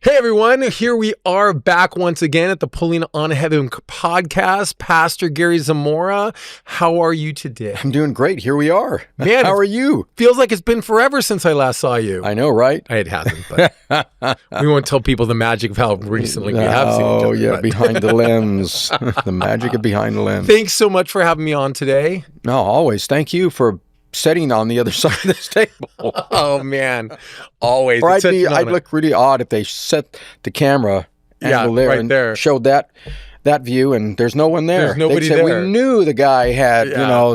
Hey everyone, here we are back once again at the Pulling on Heaven podcast. Pastor Gary Zamora, how are you today? I'm doing great. Here we are. Man, how are you? Feels like it's been forever since I last saw you. I know, right? It hasn't, but we won't tell people the magic of how recently we have seen each other. Oh, yeah, behind the lens. The magic of behind the lens. Thanks so much for having me on today. No, always. Thank you for sitting on the other side of this table. Oh, man. Always. Or I'd look really odd if they set the camera angle there right and there. showed that view and there's no one there. There's nobody They'd say, there. We knew the guy had,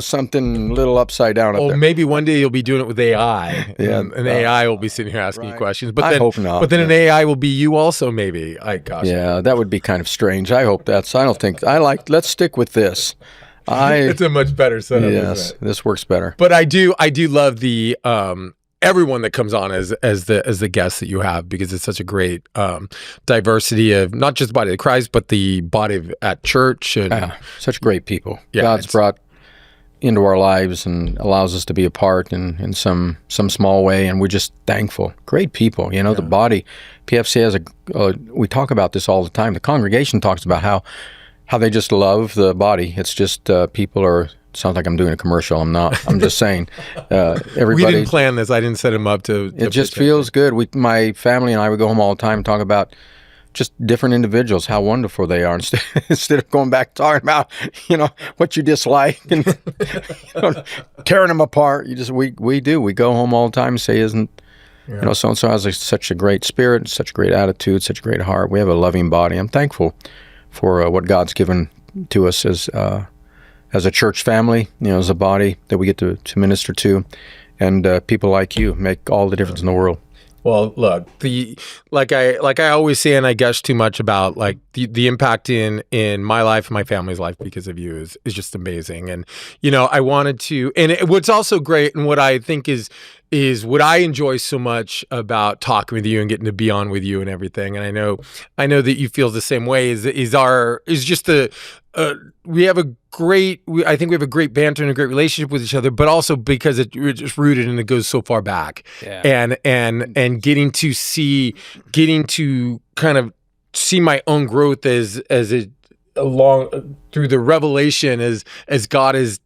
something a little upside down up there. Maybe one day you'll be doing it with AI. Yeah. And AI will be sitting here asking you questions. But I hope not. But then an AI will be you also, maybe. Yeah, that would be kind of strange. I hope let's stick with this. It's a much better setup. Yes, isn't it? this works better. But I do love the everyone that comes on as the guests that you have, because it's such a great diversity of not just the body of Christ, but the body at church and such great people. Yeah, God's brought into our lives and allows us to be a part in some small way, and we're just thankful. Great people, the body. PFC has we talk about this all the time. The congregation talks about how they just love the body. It's just people are. Sounds like I'm doing a commercial. I'm not. I'm just saying. Everybody. We didn't plan this. I didn't set him up to. It just feels good. My family and I would go home all the time and talk about just different individuals, how wonderful they are, instead of going back talking about what you dislike and tearing them apart. We go home all the time and say, isn't so and so has such a great spirit, such a great attitude, such a great heart. We have a loving body. I'm thankful for what God's given to us as a church family, as a body that we get to minister to, and people like you make all the difference in the world. Well, look, like I always say, and I gush too much about like the impact in my life and my family's life because of you is just amazing. And I wanted to, and what's also great, and what I think is what I enjoy so much about talking with you and getting to be on with you and everything. And I know that you feel the same way. Is just we have a great banter and a great relationship with each other, but also because it's just rooted and it goes so far back, and getting to kind of see my own growth as it along through the revelation as God has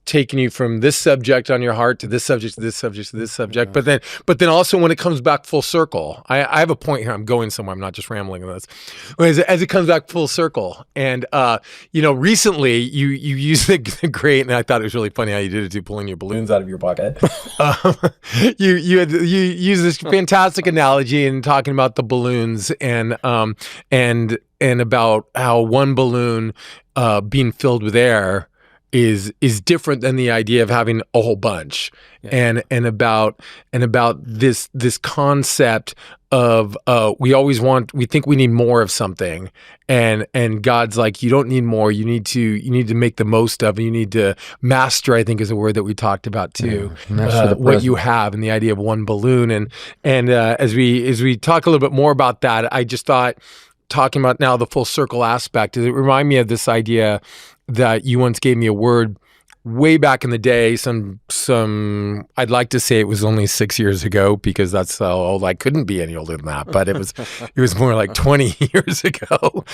taken you from this subject on your heart to this subject to this subject to this subject, but then also when it comes back full circle, I have a point here. I'm going somewhere. I'm not just rambling on this. As it comes back full circle, and recently you used the great, and I thought it was really funny how you did it too, pulling your balloons out of your pocket. You used this fantastic analogy in talking about the balloons and about how one balloon being filled with air is different than the idea of having a whole bunch, and about this concept of we think we need more of something, and God's like, you don't need more, you need to make the most of it, you need to master, I think is a word that we talked about too, what you have, and the idea of one balloon, and as we talk a little bit more about that, I just thought, talking about now the full circle aspect, does it remind me of this idea that you once gave me a word way back in the day, I'd like to say it was only 6 years ago, because that's how old I couldn't be any older than that, but it was more like 20 years ago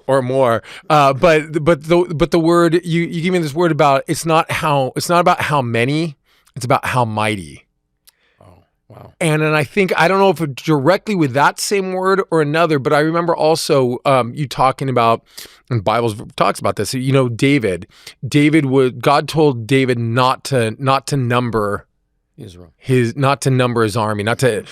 or more. But the word you gave me this word about, it's not about how many, it's about how mighty. Wow. And I think, I don't know if it's directly with that same word or another, but I remember also you talking about, and Bible talks about this, God told David not to number Israel, not to number his army, not to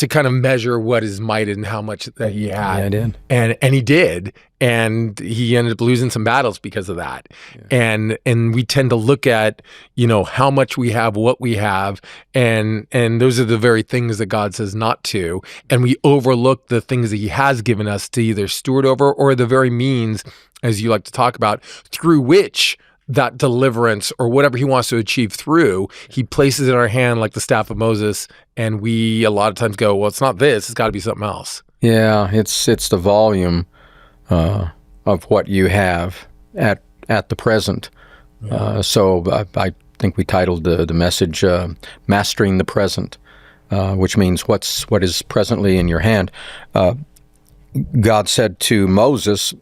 kind of measure what his might and how much that he had. Yeah, I did. And he did, and he ended up losing some battles because of that. Yeah. And we tend to look at, how much we have, what we have, and those are the very things that God says not to, and we overlook the things that he has given us to either steward over, or the very means, as you like to talk about, through which that deliverance or whatever he wants to achieve through, he places in our hand like the staff of Moses, and we a lot of times go, well, it's not this, it's got to be something else. Yeah, it's the volume of what you have at the present. So I think we titled the message "Mastering the Present." which means what is presently in your hand. God said to Moses,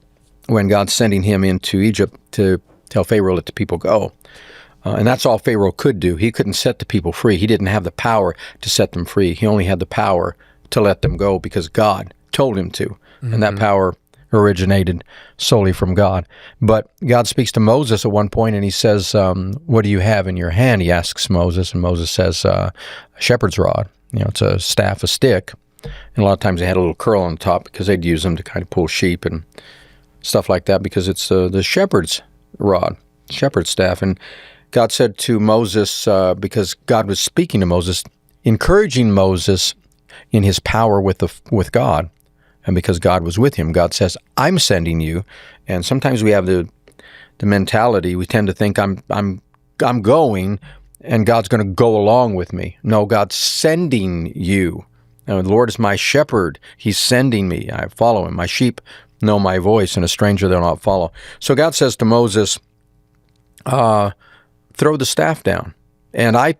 when God's sending him into Egypt to tell Pharaoh, let the people go. And that's all Pharaoh could do. He couldn't set the people free. He didn't have the power to set them free. He only had the power to let them go because God told him to. Mm-hmm. And that power originated solely from God. But God speaks to Moses at one point, and he says, what do you have in your hand? He asks Moses, and Moses says, a shepherd's rod. It's a staff, a stick. And a lot of times they had a little curl on the top because they'd use them to kind of pull sheep and stuff like that, because it's the shepherd's rod, shepherd's staff. And God said to Moses, because God was speaking to Moses, encouraging Moses in his power with God, and because God was with him, God says, I'm sending you. And sometimes we have the mentality, we tend to think I'm going, and God's going to go along with me. No, God's sending you. The Lord is my shepherd. He's sending me. I follow him. My sheep know my voice, and a stranger they'll not follow. So God says to Moses, throw the staff down. And I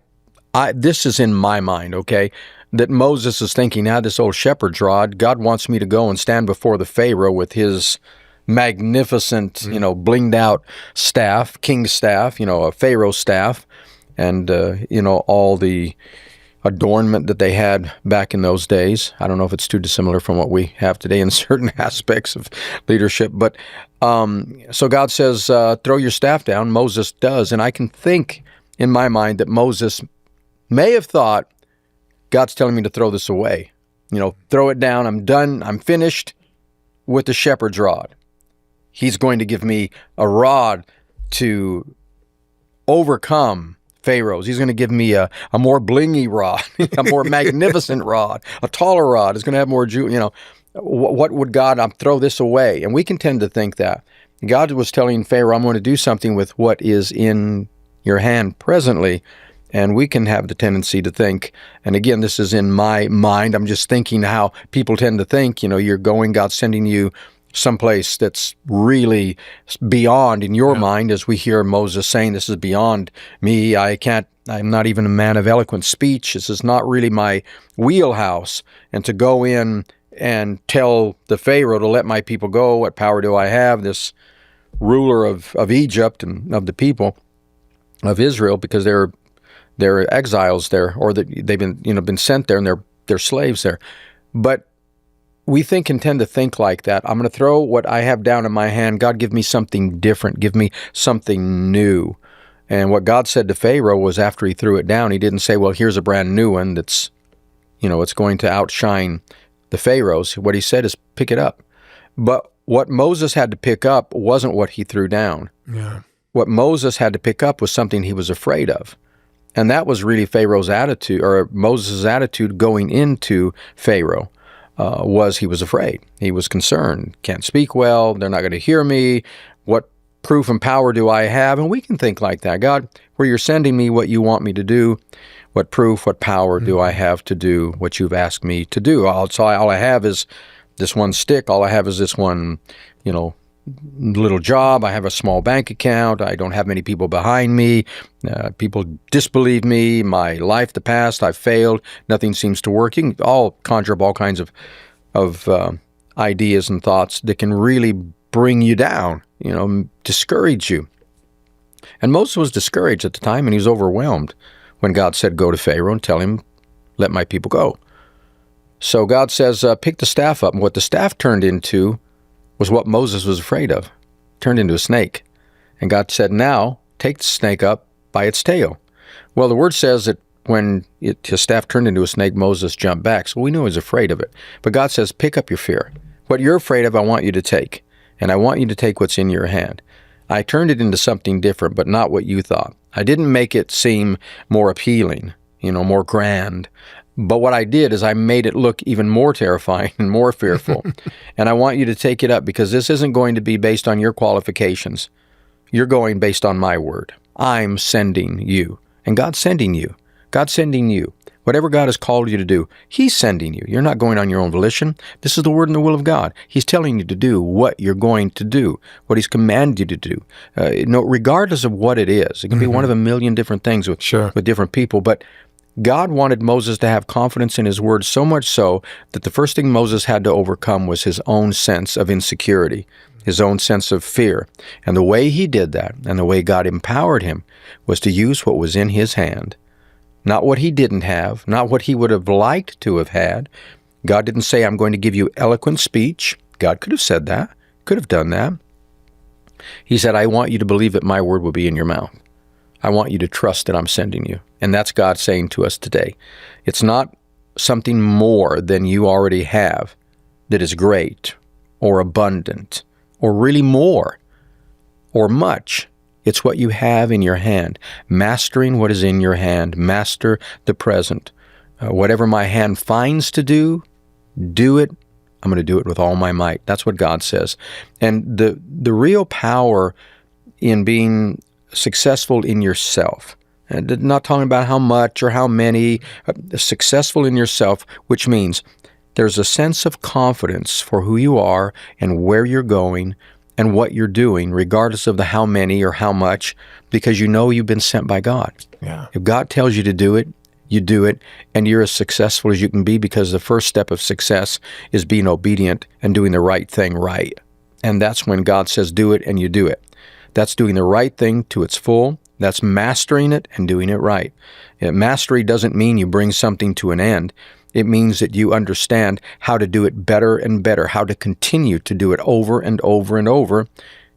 this is in my mind, okay, that Moses is thinking, this old shepherd's rod, God wants me to go and stand before the Pharaoh with his magnificent, blinged out staff, king's staff, a Pharaoh's staff, and, all the adornment that they had back in those days. I don't know if it's too dissimilar from what we have today in certain aspects of leadership. But so God says, throw your staff down. Moses does. And I can think in my mind that Moses may have thought, God's telling me to throw this away. Throw it down. I'm done. I'm finished with the shepherd's rod. He's going to give me a rod to overcome Pharaoh's. He's going to give me a more blingy rod, a more magnificent rod, a taller rod. It's going to have more what would God, throw this away? And we can tend to think that. God was telling Pharaoh, I'm going to do something with what is in your hand presently. And we can have the tendency to think, and again, this is in my mind, I'm just thinking how people tend to think, you're going, God's sending you someplace that's really beyond in your mind, as we hear Moses saying, this is beyond me. I'm not even a man of eloquent speech. This is not really my wheelhouse. And to go in and tell the Pharaoh to let my people go, what power do I have? This ruler of Egypt and of the people of Israel, because they're exiles there, or they've been sent there, and they're slaves there. But we tend to think like that. I'm going to throw what I have down in my hand. God, give me something different. Give me something new. And what God said to Pharaoh was, after he threw it down, he didn't say, well, here's a brand new one that's, it's going to outshine the Pharaoh's. What he said is, pick it up. But what Moses had to pick up wasn't what he threw down. Yeah. What Moses had to pick up was something he was afraid of. And that was really Pharaoh's attitude, or Moses' attitude going into Pharaoh. Was he was afraid. He was concerned. Can't speak well. They're not going to hear me. What proof and power do I have? And we can think like that. God, where you're sending me, what you want me to do, what proof, what power do I have to do what you've asked me to do? All I have is this one stick. All I have is this one, little job. I have a small bank account. I don't have many people behind me. People disbelieve me. My life, the past, I've failed. Nothing seems to work. You can all conjure up all kinds of ideas and thoughts that can really bring you down, discourage you. And Moses was discouraged at the time, and he was overwhelmed when God said, go to Pharaoh and tell him, let my people go. So God says, pick the staff up. And what the staff turned into was what Moses was afraid of. Turned into a snake. And God said, now take the snake up by its tail. Well, the word says that when his staff turned into a snake, Moses jumped back. So we knew he was afraid of it. But God says, pick up your fear. What you're afraid of, I want you to take. And I want you to take what's in your hand. I turned it into something different, but not what you thought. I didn't make it seem more appealing, more grand. But what I did is I made it look even more terrifying and more fearful. And I want you to take it up, because this isn't going to be based on your qualifications. You're going based on my word. I'm sending you. And God's sending you. God's sending you. Whatever God has called you to do, He's sending you. You're not going on your own volition. This is the word and the will of God. He's telling you to do what you're going to do, what He's commanded you to do, regardless of what it is. It can be one of a million different things with different people, but God wanted Moses to have confidence in his word, so much so that the first thing Moses had to overcome was his own sense of insecurity, his own sense of fear. And the way he did that, and the way God empowered him, was to use what was in his hand. Not what he didn't have, not what he would have liked to have had. God didn't say, I'm going to give you eloquent speech. God could have said that, could have done that. He said, I want you to believe that my word will be in your mouth. I want you to trust that I'm sending you. And that's God saying to us today. It's not something more than you already have that is great or abundant or really more or much. It's what you have in your hand. Mastering what is in your hand. Master the present. Whatever my hand finds to do it. I'm going to do it with all my might. That's what God says. And the real power in being successful in yourself, and not talking about how much or how many, successful in yourself, which means there's a sense of confidence for who you are and where you're going and what you're doing, regardless of the how many or how much, because you know you've been sent by God. Yeah. If God tells you to do it, you do it, and you're as successful as you can be, because the first step of success is being obedient and doing the right thing right. And that's when God says do it, and you do it. That's doing the right thing to its full. That's mastering it and doing it right. And mastery doesn't mean you bring something to an end. It means that you understand how to do it better and better, how to continue to do it over and over and over.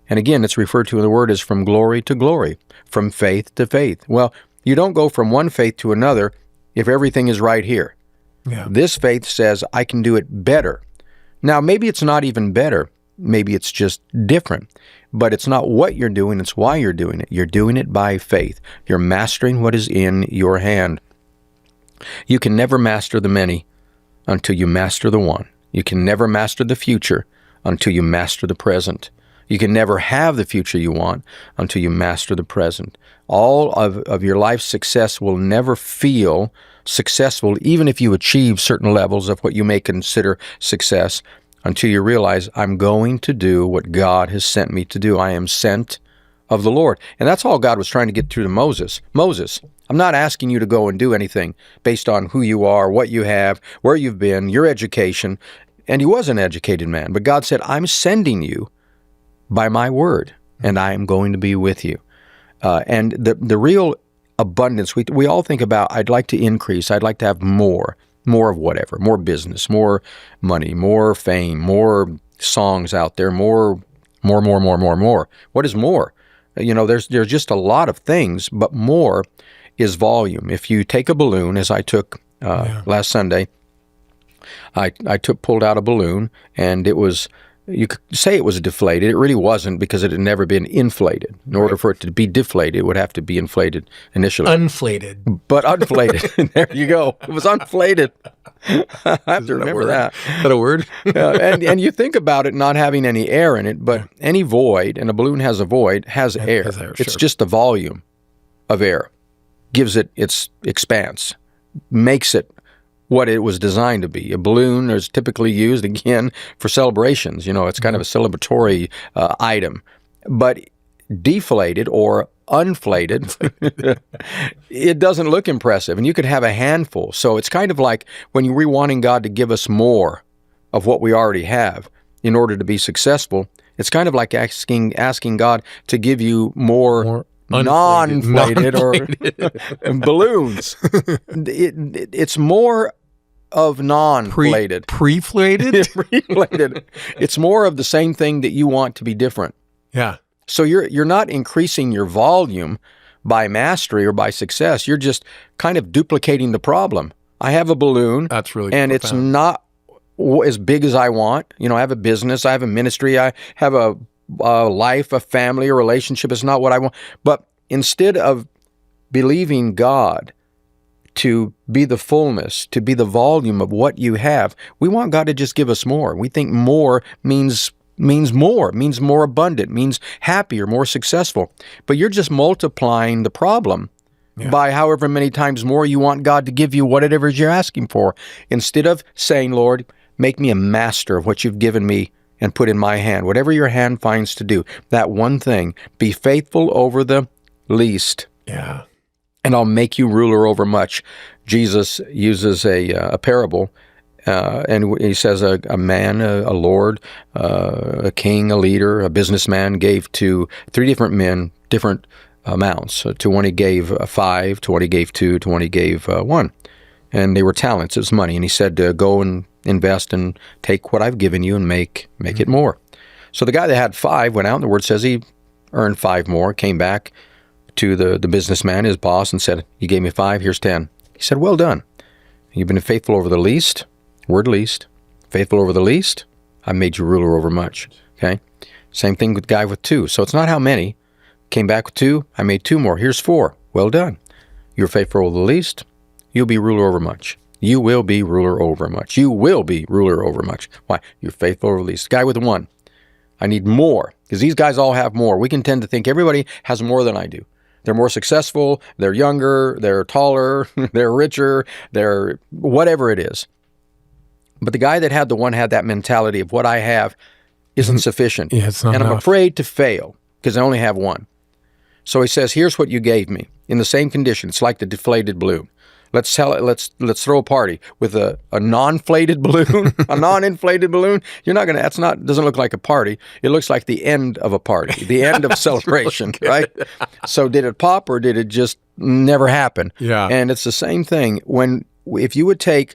And again, it's referred to in the Word as from glory to glory, from faith to faith. Well, you don't go from one faith to another if everything is right here. Yeah. This faith says, I can do it better. Now, maybe it's not even better. Maybe it's just different. But it's not what you're doing, it's why you're doing it. You're doing it by faith. You're mastering what is in your hand. You can never master the many until you master the one. You can never master the future until you master the present. You can never have the future you want until you master the present. All of your life's success will never feel successful, even if you achieve certain levels of what you may consider success, until you realize, I'm going to do what God has sent me to do. I am sent of the Lord. And that's all God was trying to get through to Moses. Moses, I'm not asking you to go and do anything based on who you are, what you have, where you've been, your education. And he was an educated man. But God said, I'm sending you by my word, and I am going to be with you. And the real abundance, we all think about, I'd like to increase, I'd like to have more of whatever, more business, more money, more fame, more songs out there, more. What is more? You know, there's just a lot of things, but more is volume. If you take a balloon, as I took last Sunday, I pulled out a balloon, and it was, you could say it was deflated. It really wasn't, because it had never been inflated. In order for it to be deflated, it would have to be inflated initially. Unflated. But unflated. There you go. It was unflated. I have to remember that. Is that a word? And you think about it not having any air in it, but any void, and a balloon has a void, has air. Has air, It's sure. just the volume of air. Gives it its expanse. Makes it what it was designed to be. A balloon is typically used, again, for celebrations. You know, it's kind of a celebratory item. But deflated or unflated, it doesn't look impressive. And you could have a handful. So it's kind of like when we're wanting God to give us more of what we already have in order to be successful. It's kind of like asking God to give you more non-inflated or balloons. It's more of non-inflated. Pre-flated? Pre-inflated. It's more of the same thing that you want to be different. Yeah. So you're not increasing your volume by mastery or by success. You're just kind of duplicating the problem. I have a balloon. That's really and it's not as big as I want. You know, I have a business, I have a ministry, I have a life, a family, a relationship. Is not what I want. But instead of believing God to be the fullness, to be the volume of what you have, we want God to just give us more. We think more means more abundant, means happier, more successful. But you're just multiplying the problem by however many times more you want God to give you whatever you're asking for, instead of saying, Lord, make me a master of what you've given me and put in my hand, whatever your hand finds to do. That one thing, be faithful over the least. Yeah. And I'll make you ruler over much. Jesus uses a parable, and he says a man, a lord, a king, a leader, a businessman gave to 3 different men different amounts. To one he gave 5, to one he gave 2, to one he gave 1. And they were talents, it was money. And he said, go and invest and take what I've given you and make it more. So the guy that had 5 went out, and the word says he earned 5 more, came back to the businessman, his boss, and said, you gave me 5, here's 10. He said, well done. You've been faithful over the least, word least, faithful over the least, I made you ruler over much. Okay? Same thing with the guy with 2. So it's not how many. Came back with 2, I made 2 more. Here's 4. Well done. You're faithful over the least, you'll be ruler over much. You will be ruler over much. You will be ruler over much. Why? You're faithful over the least. Guy with 1, I need more, because these guys all have more. We can tend to think everybody has more than I do. They're more successful, they're younger, they're taller, they're richer, they're whatever it is. But the guy that had the 1 had that mentality of what I have isn't sufficient. Yeah, it's not and enough. I'm afraid to fail because I only have 1. So he says, here's what you gave me. In the same condition, it's like the deflated balloon. Let's sell it. Let's throw a party with a non-inflated balloon, a non-inflated balloon. You're not gonna. Doesn't look like a party. It looks like the end of a party, the end of celebration, right? So did it pop or did it just never happen? Yeah. And it's the same thing if you would take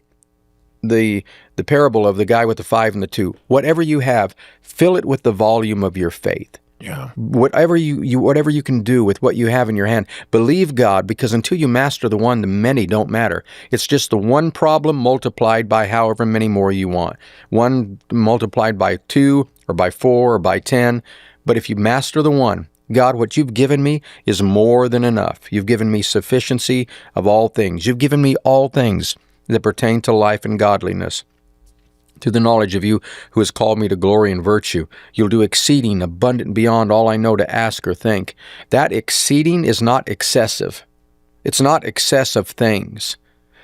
the parable of the guy with the 5 and the 2, whatever you have, fill it with the volume of your faith. Yeah. Whatever you can do with what you have in your hand, believe God, because until you master the 1, the many don't matter. It's just the 1 problem multiplied by however many more you want. 1 multiplied by 2 or by 4 or by 10. But if you master the 1, God, what you've given me is more than enough. You've given me sufficiency of all things. You've given me all things that pertain to life and godliness. To the knowledge of you who has called me to glory and virtue. You'll do exceeding, abundant beyond all I know to ask or think. That exceeding is not excessive. It's not excessive things.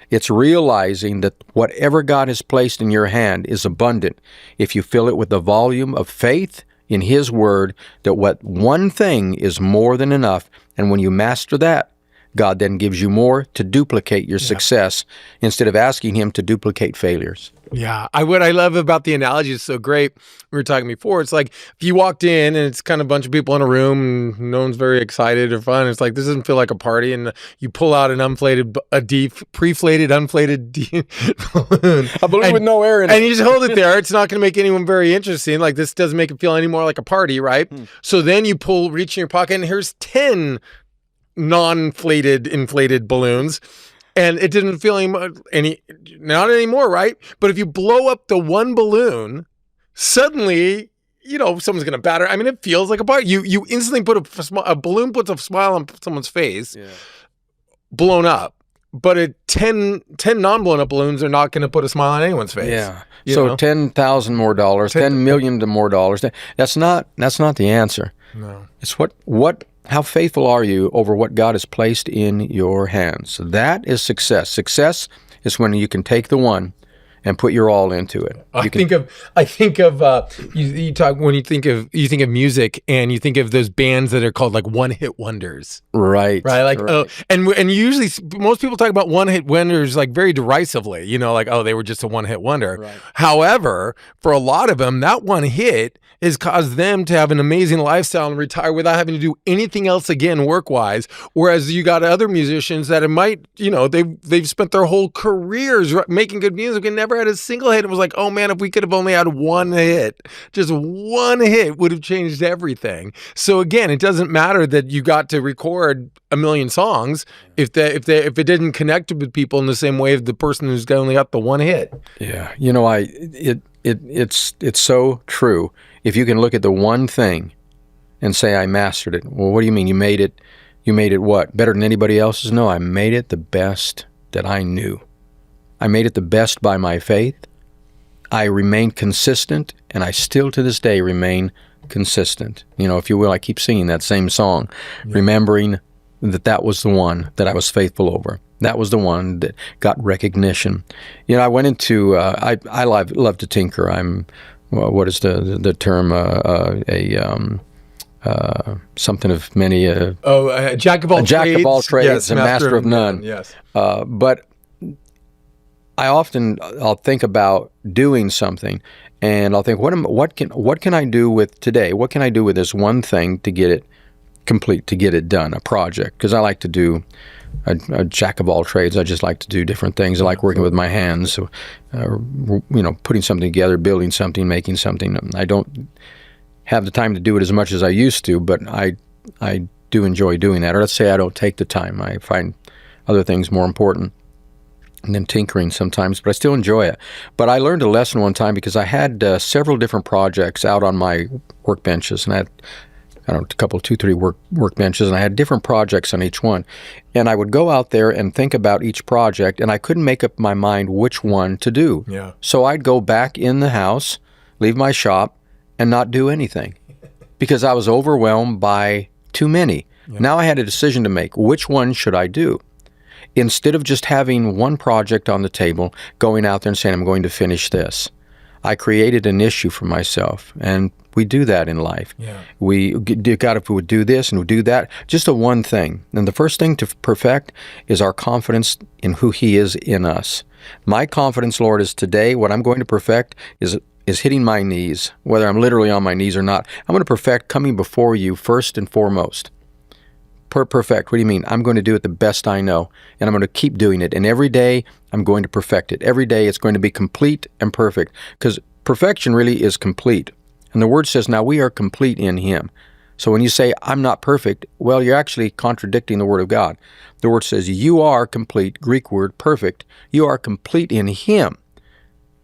It's realizing that whatever God has placed in your hand is abundant if you fill it with the volume of faith in His Word, that what 1 thing is more than enough. And when you master that, God then gives you more to duplicate your success instead of asking Him to duplicate failures. Yeah. What I love about the analogy is so great. We were talking before. It's like if you walked in and it's kind of a bunch of people in a room and no one's very excited or fun. It's like, this doesn't feel like a party. And you pull out an pre-inflated, unflated balloon. A balloon with no air in it. And you just hold it there. It's not going to make anyone very interesting. Like, this doesn't make it feel any more like a party, right? So then you reach in your pocket and here's 10 inflated balloons. And it didn't feel not anymore, right? But if you blow up the 1 balloon, suddenly, someone's going to batter. I mean, it feels like a party. You instantly put a balloon puts a smile on someone's face, blown up. But 10 non-blown up balloons are not going to put a smile on anyone's face. Yeah. So $10,000 more dollars, $10 million more dollars. That's not the answer. No. It's how faithful are you over what God has placed in your hands? That is success. Success is when you can take the 1 and put your all into it. You think of music and you think of those bands that are called like one-hit wonders. Right. Like, right. And usually most people talk about one-hit wonders like very derisively, like, oh, they were just a one-hit wonder. Right. However, for a lot of them, that one hit has caused them to have an amazing lifestyle and retire without having to do anything else again work-wise. Whereas you got other musicians that they've spent their whole careers making good music and never had a single hit. It was like, oh man, if we could have only had 1 hit, just 1 hit would have changed everything. So again, it doesn't matter that you got to record 1 million songs if it didn't connect with people in the same way as the person who's only got the 1 hit. Yeah, it's so true. If you can look at the 1 thing and say, I mastered it. Well, what do you mean? You made it what? Better than anybody else's? No, I made it the best that I knew. I made it the best by my faith. I remained consistent, and I still to this day remain consistent. If you will, I keep singing that same song, remembering that was the 1 that I was faithful over. That was the 1 that got recognition. I went into, I love to tinker. What is the term? Something of many. Jack of all trades. Jack of all trades, yes, and master of none. Yes. But I'll think about doing something, and I'll think, what can I do with today? What can I do with this one thing to get it complete, to get it done, a project? Because I like to do a jack of all trades. I just like to do different things. I like working with my hands, so, putting something together, building something, making something. I don't have the time to do it as much as I used to, but I do enjoy doing that. Or let's say I don't take the time. I find other things more important than tinkering sometimes, but I still enjoy it. But I learned a lesson one time because I had several different projects out on my workbenches, and I had, a couple, 2, 3 workbenches, and I had different projects on each one. And I would go out there and think about each project, and I couldn't make up my mind which one to do. Yeah. So I'd go back in the house, leave my shop, and not do anything because I was overwhelmed by too many. Yeah. Now I had a decision to make. Which one should I do? Instead of just having one project on the table, going out there and saying, I'm going to finish this, I created an issue for myself. And we do that in life. Yeah. God, if we would do this and we do that, just a one thing. And the first thing to perfect is our confidence in who He is in us. My confidence, Lord, is today what I'm going to perfect is hitting my knees, whether I'm literally on my knees or not. I'm going to perfect coming before you first and foremost. Perfect. What do you mean? I'm going to do it the best I know, and I'm going to keep doing it. And every day, I'm going to perfect it. Every day, it's going to be complete and perfect, because perfection really is complete. And the Word says, now we are complete in Him. So when you say, I'm not perfect, well, you're actually contradicting the Word of God. The Word says, you are complete, Greek word, perfect. You are complete in Him.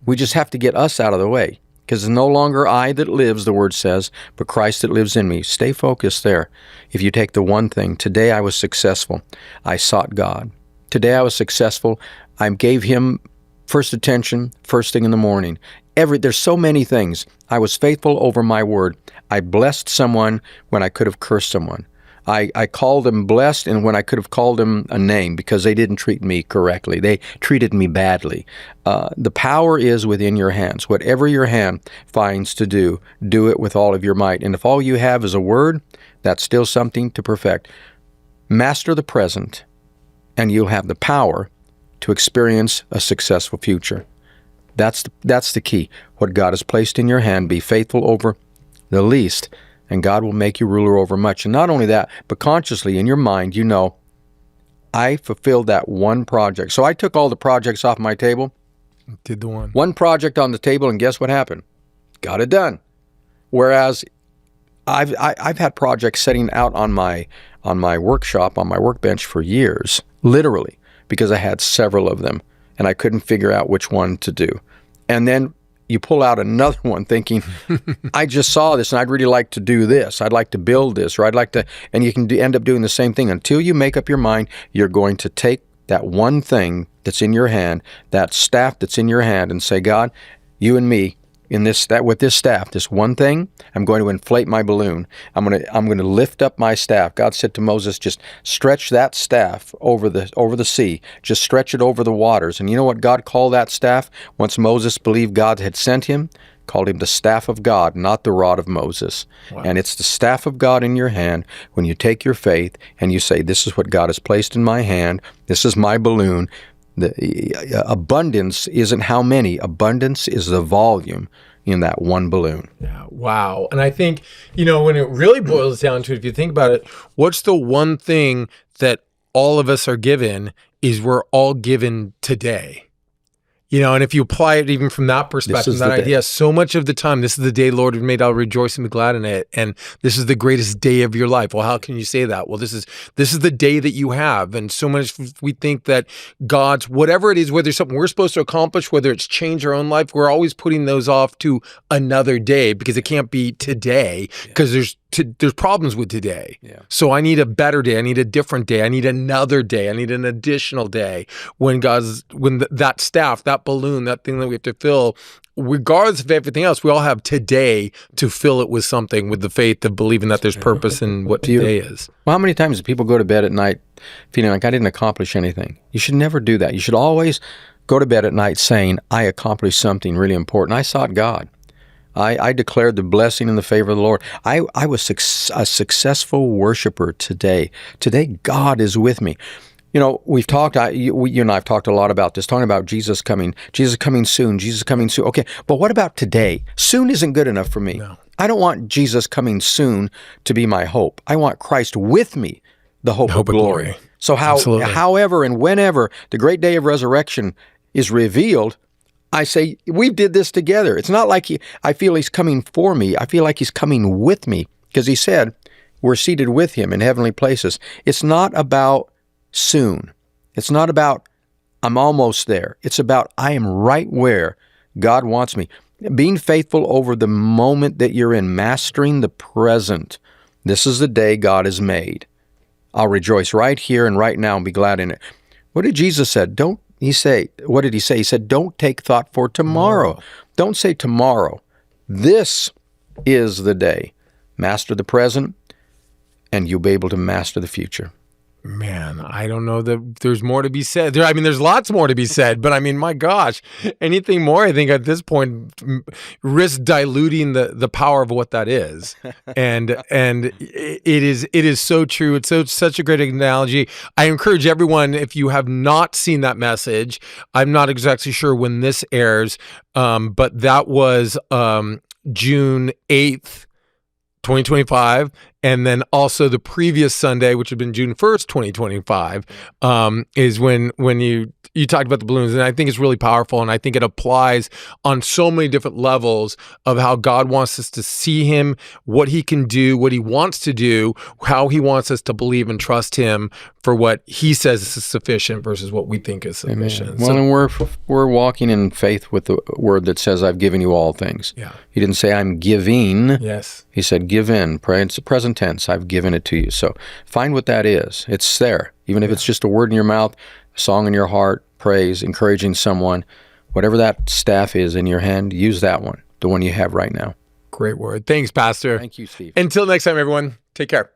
We just have to get us out of the way. Because it's no longer I that lives, the Word says, but Christ that lives in me. Stay focused there. If you take the one thing, today I was successful. I sought God. Today I was successful. I gave Him first attention, first thing in the morning. There's so many things. I was faithful over my word. I blessed someone when I could have cursed someone. I called them blessed and when I could have called them a name because they didn't treat me correctly. They treated me badly. The power is within your hands. Whatever your hand finds to do it with all of your might. And if all you have is a word, that's still something to perfect. Master the present, and you'll have the power to experience a successful future. That's the key. What God has placed in your hand, be faithful over the least, and God will make you ruler over much. And not only that, but consciously in your mind, you know, I fulfilled that one project. So I took all the projects off my table. Did the one. One project on the table, and guess what happened? Got it done. Whereas I've had projects sitting out on my workshop, on my workbench for years, literally, because I had several of them, and I couldn't figure out which one to do. And then you pull out another one thinking, I just saw this and I'd really like to do this. I'd like to build this, or I'd like to, and you can end up doing the same thing until you make up your mind. You're going to take that one thing that's in your hand, that staff that's in your hand, and say, God, you and me, with this staff, this one thing, I'm going to inflate my balloon. I'm going to lift up my staff. God said to Moses, just stretch that staff over the sea. Just stretch it over the waters. And you know what God called that staff? Once Moses believed God had sent him, called him the staff of God, not the rod of Moses. Wow. And it's the staff of God in your hand when you take your faith and you say, this is what God has placed in my hand. This is my balloon. The abundance isn't how many. Abundance is the volume in that one balloon. Yeah, wow. And I think, when it really boils down to it, if you think about it, what's the one thing that all of us are given is we're all given today. And if you apply it even from that perspective, that idea, so much of the time, this is the day Lord has made, I'll rejoice and be glad in it. And this is the greatest day of your life. Well, how can you say that? Well, this is the day that you have. And so much we think that God's, whatever it is, whether it's something we're supposed to accomplish, whether it's change our own life, we're always putting those off to another day because it can't be today because there's problems with today. Yeah. So I need a better day. I need a different day. I need another day. I need an additional day when that staff, that balloon, that thing that we have to fill, regardless of everything else, we all have today to fill it with something, with the faith of believing that there's purpose in what today is. Well, how many times do people go to bed at night feeling like I didn't accomplish anything? You should never do that. You should always go to bed at night saying, I accomplished something really important. I sought God. I declared the blessing and the favor of the Lord. I was a successful worshiper today. Today, God is with me. You know, we've talked, you and I have talked a lot about this, talking about Jesus coming soon, Jesus coming soon. Okay, but what about today? Soon isn't good enough for me. No. I don't want Jesus coming soon to be my hope. I want Christ with me, the hope of glory. So however and whenever the great day of resurrection is revealed, I say, we did this together. It's not like I feel he's coming for me. I feel like he's coming with me, because he said we're seated with him in heavenly places. It's not about soon. It's not about I'm almost there. It's about I am right where God wants me. Being faithful over the moment that you're in, mastering the present. This is the day God has made. I'll rejoice right here and right now and be glad in it. What did Jesus say? What did he say? He said, don't take thought for tomorrow. Don't say tomorrow. This is the day. Master the present, and you'll be able to master the future. Man, I don't know that there's more to be said. There's lots more to be said, but I mean, my gosh, anything more, I think at this point risks diluting the power of what that is. And it is so true. It's such a great analogy. I encourage everyone, if you have not seen that message, I'm not exactly sure when this airs, but that was June 8th, 2025, and then also the previous Sunday, which had been June 1st, 2025, is when you talked about the balloons, and I think it's really powerful, and I think it applies on so many different levels of how God wants us to see him, what he can do, what he wants to do, how he wants us to believe and trust him for what he says is sufficient versus what we think is sufficient. Well, and we're walking in faith with the word that says, I've given you all things. Yeah. He didn't say, I'm giving. Yes. He said, give in. It's the present tense. I've given it to you. So find what that is. It's there. Even if it's just a word in your mouth, a song in your heart, praise, encouraging someone, whatever that staff is in your hand, use that one, the one you have right now. Great word. Thanks, Pastor. Thank you, Steve. Until next time, everyone, take care.